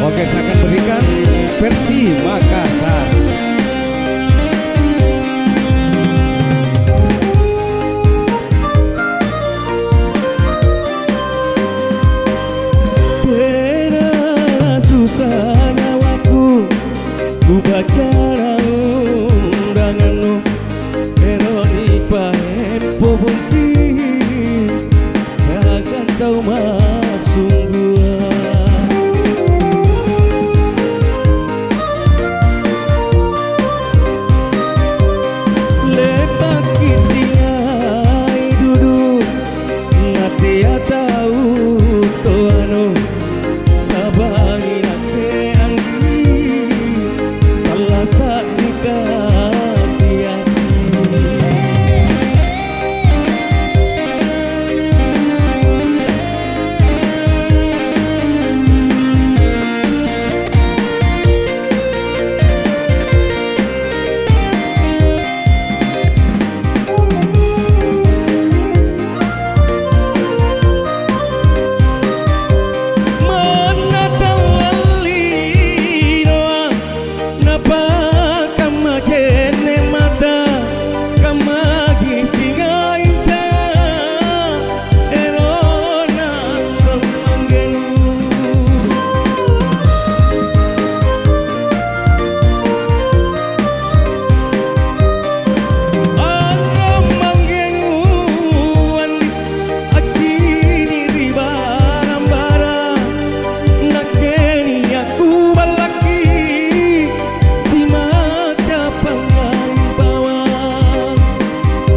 Oke, saya akan berikan versi Makassar. Pernah susah nyawaku, ku baca undanganmu, eroni pahen pobonti, takkan tahu masung gua.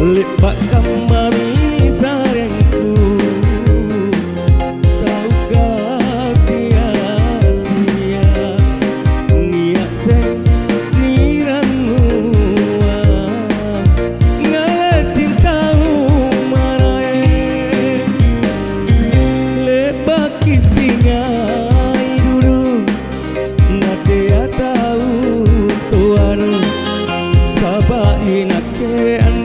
Lepak kembali sarengku, kau kasih sia niat seniranmu, ngalesin tahu marai lepak kisingai dulu, nate tahu tuanu sabai nake andi.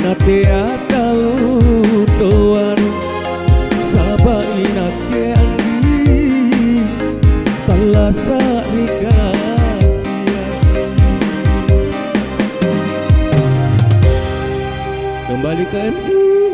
Nate tahu tuan sabai nake andi talasa nikah. Kembali ke MC.